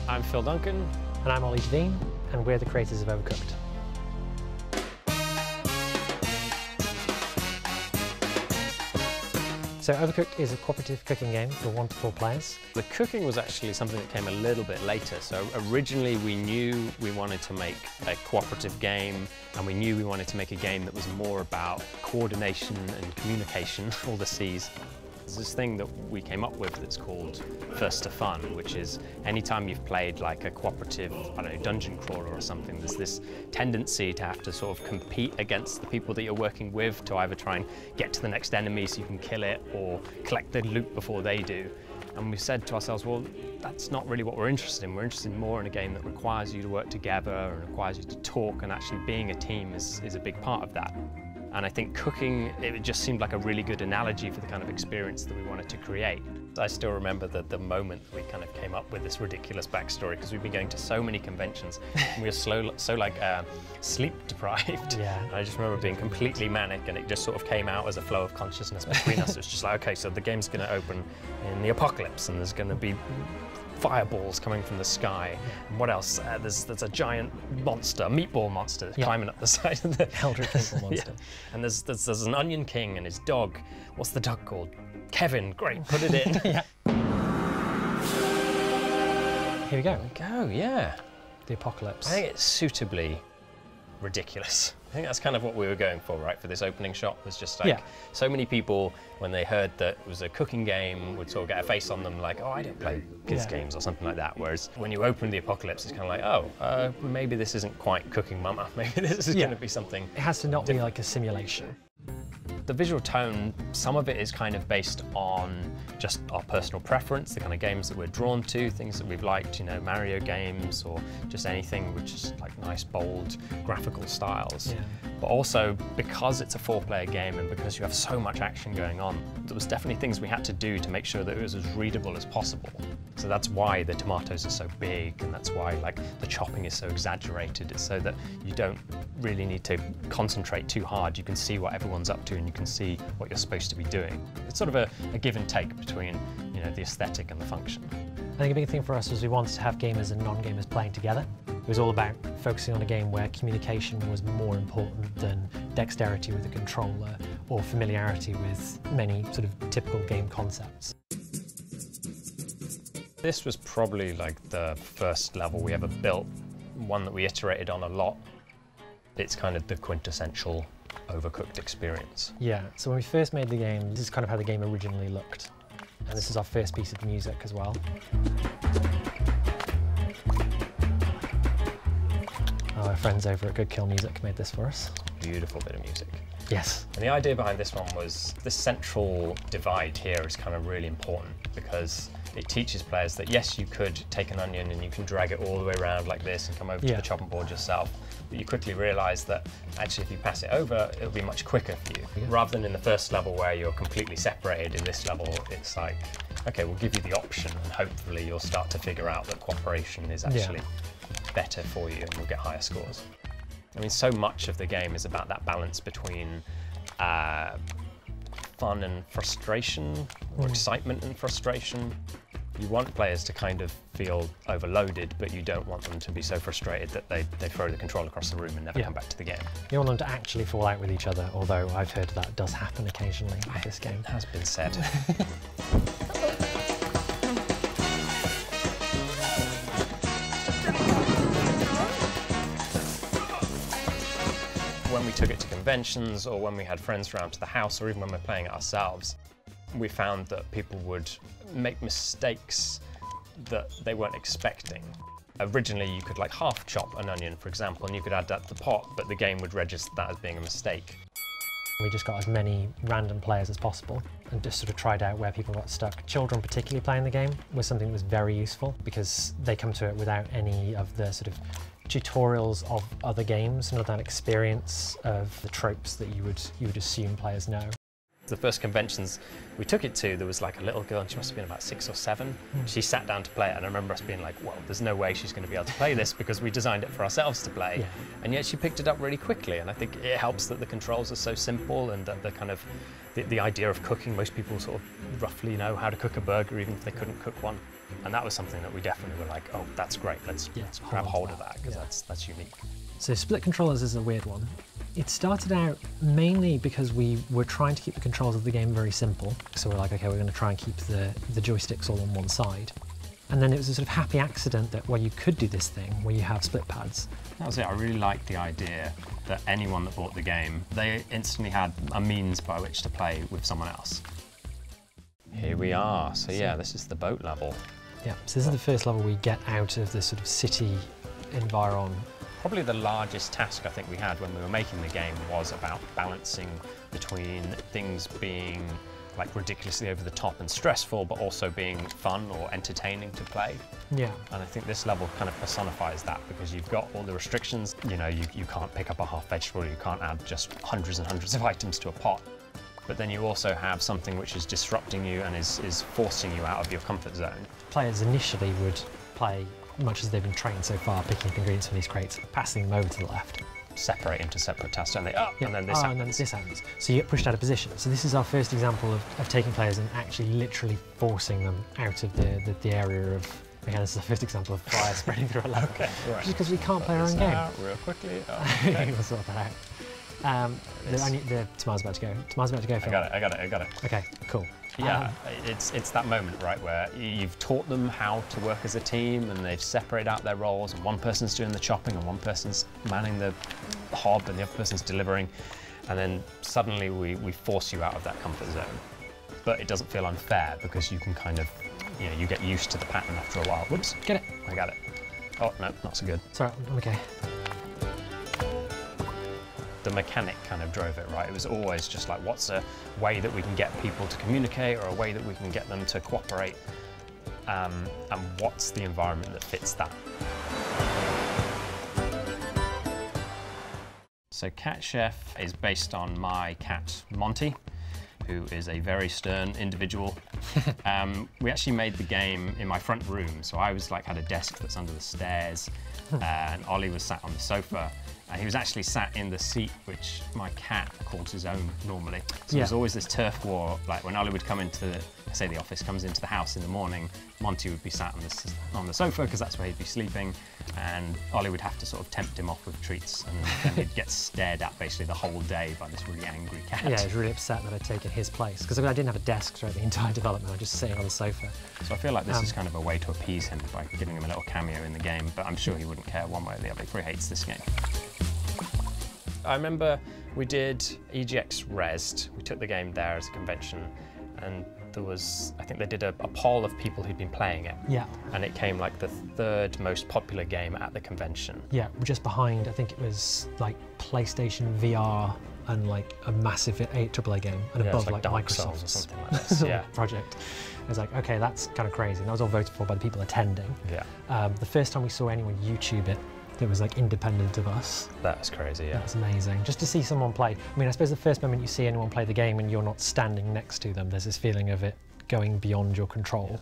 I'm Phil Duncan. And I'm Oli De-Vine, and we're the creators of Overcooked. So Overcooked is a cooperative cooking game for 1 to 4 players. The cooking was actually something that came a little bit later. So originally we knew we wanted to make a cooperative game, and we knew we wanted to make a game that was more about coordination and communication, all the C's. There's this thing that we came up with that's called First to Fun, which is anytime you've played like a cooperative, I don't know, dungeon crawler or something, there's this tendency to have to sort of compete against the people that you're working with to either try and get to the next enemy so you can kill it or collect the loot before they do. And we said to ourselves, well, that's not really what we're interested in. We're interested more in a game that requires you to work together and requires you to talk, and actually being a team is a big part of that. And I think cooking, it just seemed like a really good analogy for the kind of experience that we wanted to create. I still remember the moment we kind of came up with this ridiculous backstory, because we've been going to so many conventions and we were so sleep deprived. Yeah. And I just remember being completely manic, and it just sort of came out as a flow of consciousness between us. It was just like, okay, so the game's going to open in the apocalypse, and there's going to be fireballs coming from the sky. And what else? There's a giant monster, meatball monster, climbing up the side of the Eldritch meatball monster. Yeah. And there's an onion king and his dog. What's the dog called? Kevin. Great, put it in. Yeah. Here we go. Go, yeah. The apocalypse. I think it's suitably ridiculous. I think that's kind of what we were going for, right, for this opening shot. Was just like, so many people, when they heard that it was a cooking game, would sort of get a face on them like, oh, I don't play kids games or something like that. Whereas when you open the apocalypse, it's kind of like, oh, maybe this isn't quite Cooking Mama. Maybe this is going to be something It has to not be like a simulation. The visual tone, some of it is kind of based on just our personal preference, the kind of games that we're drawn to, things that we've liked, you know, Mario games or just anything with just like nice, bold graphical styles. Yeah. But also because it's a 4-player game and because you have so much action going on, there was definitely things we had to do to make sure that it was as readable as possible. So that's why the tomatoes are so big, and that's why like the chopping is so exaggerated. It's so that you don't really need to concentrate too hard. You can see what everyone's up to and you can see what you're supposed to be doing. It's sort of a give and take between, you know, the aesthetic and the function. I think a big thing for us was we wanted to have gamers and non-gamers playing together. It was all about focusing on a game where communication was more important than dexterity with a controller or familiarity with many sort of typical game concepts. This was probably like the first level we ever built, one that we iterated on a lot. It's kind of the quintessential Overcooked experience. Yeah, so when we first made the game, this is kind of how the game originally looked. And this is our first piece of music as well. Our friends over at Good Kill Music made this for us. Beautiful bit of music. Yes. And the idea behind this one was this central divide here is kind of really important, because it teaches players that yes, you could take an onion and you can drag it all the way around like this and come over to the chopping board yourself. But you quickly realise that actually if you pass it over, it'll be much quicker for you. Yeah. Rather than in the first level where you're completely separated, in this level it's like, okay, we'll give you the option and hopefully you'll start to figure out that cooperation is actually better for you and you'll get higher scores. I mean, so much of the game is about that balance between fun and frustration, or excitement and frustration. You want players to kind of feel overloaded, but you don't want them to be so frustrated that they throw the control across the room and never come back to the game. You want them to actually fall out with each other, although I've heard that does happen occasionally with this game. It has been said. When we took it to conventions, or when we had friends around to the house, or even when we're playing it ourselves, we found that people would make mistakes that they weren't expecting. Originally, you could like half chop an onion, for example, and you could add that to the pot, but the game would register that as being a mistake. We just got as many random players as possible and just sort of tried out where people got stuck. Children particularly playing the game was something that was very useful, because they come to it without any of the sort of tutorials of other games, none of that experience of the tropes that you would assume players know. The first conventions we took it to, there was like a little girl, and she must have been about 6 or 7. She sat down to play it, and I remember us being like, well, there's no way she's going to be able to play this because we designed it for ourselves to play. Yeah. And yet she picked it up really quickly, and I think it helps that the controls are so simple, and that the kind of the idea of cooking, most people sort of roughly know how to cook a burger even if they couldn't cook one. And that was something that we definitely were like, oh, that's great, let's grab hold of that, because that's unique. So split controllers is a weird one. It started out mainly because we were trying to keep the controls of the game very simple. So we're like, okay, we're going to try and keep the joysticks all on one side. And then it was a sort of happy accident that, well, you could do this thing where you have split pads. That was it. I really liked the idea that anyone that bought the game, they instantly had a means by which to play with someone else. Here we are. So yeah, this is the boat level. Yeah, so this is the first level we get out of the sort of city environment. Probably the largest task I think we had when we were making the game was about balancing between things being like ridiculously over the top and stressful, but also being fun or entertaining to play. Yeah. And I think this level kind of personifies that, because you've got all the restrictions. You know, you can't pick up a half vegetable, you can't add just hundreds and hundreds of items to a pot. But then you also have something which is disrupting you and is forcing you out of your comfort zone. Players initially would play much as they've been trained so far, picking up ingredients from these crates, passing them over to the left. Separate into separate tasks, don't they? And then this happens. And then this happens. So you get pushed out of position. So this is our first example of taking players and actually literally forcing them out of the area of, again, this is the first example of fire spreading through a level. Okay, right. Just because we can't play our own game. Real quickly. Okay. We'll sort that out. Tamar's about to go. Tamar's about to go. Phil. I got it. Okay, cool. Yeah, it's that moment, right, where you've taught them how to work as a team and they've separated out their roles, and one person's doing the chopping and one person's manning the hob and the other person's delivering, and then suddenly we force you out of that comfort zone. But it doesn't feel unfair because you can kind of, you know, you get used to the pattern after a while. Whoops. Get it. I got it. Oh, no, not so good. Sorry, I'm okay. The mechanic kind of drove it, right? It was always just like, what's a way that we can get people to communicate, or a way that we can get them to cooperate, and what's the environment that fits that? So Cat Chef is based on my cat, Monty, who is a very stern individual. We actually made the game in my front room, so I was like, had a desk that's under the stairs, and Ollie was sat on the sofa. And he was actually sat in the seat which my cat calls his own normally. So there's always this turf war. Like when Ollie would come into, say the office comes into the house in the morning, Monty would be sat on the sofa because that's where he'd be sleeping, and Ollie would have to sort of tempt him off with treats, and he'd get stared at basically the whole day by this really angry cat. Yeah, he was really upset that I'd taken his place, because I didn't have a desk throughout the entire development. I was just sitting on the sofa. So I feel like this is kind of a way to appease him by giving him a little cameo in the game, but I'm sure he wouldn't care one way or the other. He probably hates this game. I remember we did EGX Resd. We took the game there as a convention, and there was, I think they did a poll of people who'd been playing it. Yeah. And it came like the third most popular game at the convention. Yeah, we're just behind, I think it was like PlayStation VR and like a massive AAA game, and above like Microsoft or something like this. Yeah. project. I was like, okay, that's kind of crazy. And that was all voted for by the people attending. Yeah. The first time we saw anyone YouTube it, that was like independent of us. That's crazy, yeah. That's amazing. Just to see someone play. I mean, I suppose the first moment you see anyone play the game and you're not standing next to them, there's this feeling of it going beyond your control.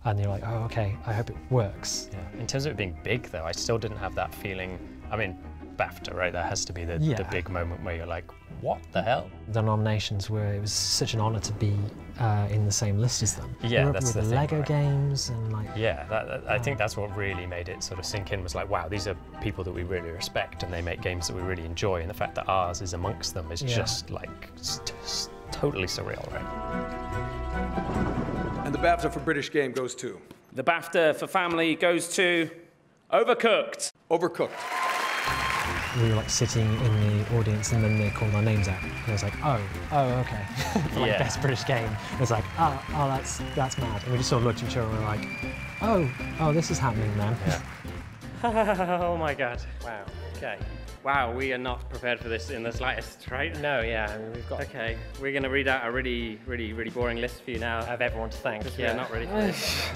And you're like, oh, okay, I hope it works. Yeah. In terms of it being big, though, I still didn't have that feeling. I mean, BAFTA, right? That has to be the big moment where you're like, what the hell? The nominations were, it was such an honour to be in the same list as them. Yeah, that's the thing, Lego right? games and like... Yeah, I think that's what really made it sort of sink in, was like, wow, these are people that we really respect and they make games that we really enjoy, and the fact that ours is amongst them is just like totally surreal, right? And the BAFTA for British game goes to? The BAFTA for family goes to Overcooked. Overcooked. We were like sitting in the audience and then they called our names out. And I was like, oh, okay. For like best British game. It was like, oh, that's mad. And we just sort of looked at each other and were like, oh, this is happening then. Yeah. Oh my God, wow, okay. Wow, we are not prepared for this in the slightest, right? No, yeah, I mean, we've got... Okay, we're gonna read out a really boring list for you now. of everyone to thank. Because we are not ready for this.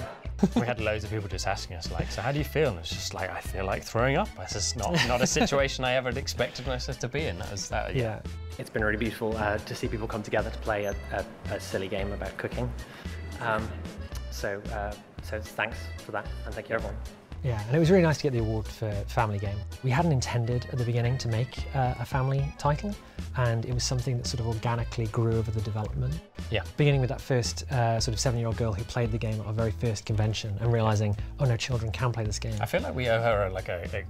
We had loads of people just asking us, like, so how do you feel? And it's just like, I feel like throwing up. This is not a situation I ever expected myself to be in. That was that. Yeah. It's been really beautiful to see people come together to play a silly game about cooking. So thanks for that, and thank you everyone. Yeah, and it was really nice to get the award for family game. We hadn't intended at the beginning to make a family title, and it was something that sort of organically grew over the development. Yeah. Beginning with that first sort of 7-year-old girl who played the game at our very first convention and realising, oh no, children can play this game. I feel like we owe her like a big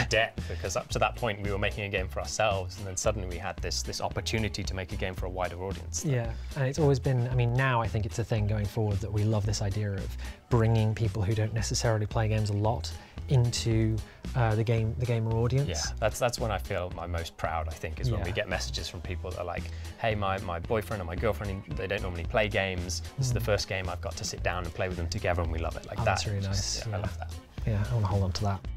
debt, because up to that point we were making a game for ourselves, and then suddenly we had this opportunity to make a game for a wider audience. Yeah, and it's always been, I mean, now I think it's a thing going forward that we love this idea of bringing people who don't necessarily play games a lot into the gamer audience. Yeah, that's when I feel my most proud, I think, is when we get messages from people that are like, hey, my boyfriend or my girlfriend, they don't normally play games. This is the first game I've got to sit down and play with them together, and we love it. Like that. That's really nice. I love that. Yeah, I want to hold on to that.